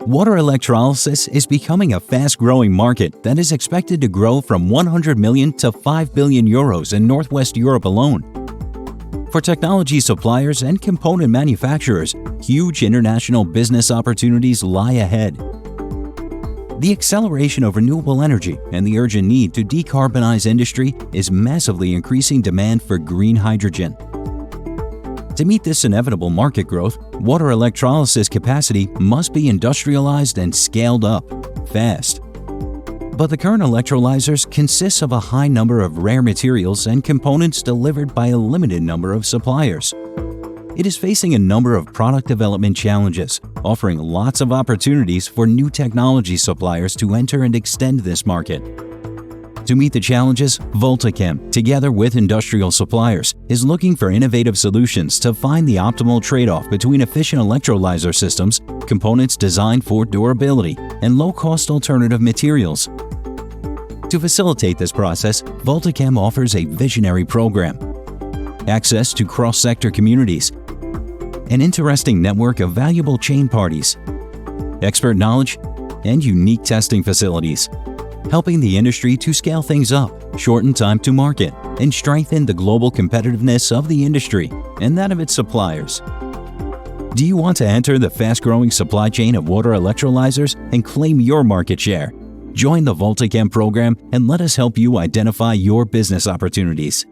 Water electrolysis is becoming a fast-growing market that is expected to grow from 100 million to 5 billion euros in Northwest Europe alone. For technology suppliers and component manufacturers, huge international business opportunities lie ahead. The acceleration of renewable energy and the urgent need to decarbonize industry is massively increasing demand for green hydrogen. To meet this inevitable market growth, water electrolysis capacity must be industrialized and scaled up fast. But the current electrolyzers consist of a high number of rare materials and components delivered by a limited number of suppliers. It is facing a number of product development challenges, offering lots of opportunities for new technology suppliers to enter and extend this market. To meet the challenges, VoltaChem, together with industrial suppliers, is looking for innovative solutions to find the optimal trade-off between efficient electrolyzer systems, components designed for durability, and low-cost alternative materials. To facilitate this process, VoltaChem offers a visionary program, access to cross-sector communities, an interesting network of valuable chain parties, expert knowledge, and unique testing facilities, helping the industry to scale things up, shorten time to market, and strengthen the global competitiveness of the industry and that of its suppliers. Do you want to enter the fast-growing supply chain of water electrolyzers and claim your market share? Join the VoltaChem program and let us help you identify your business opportunities.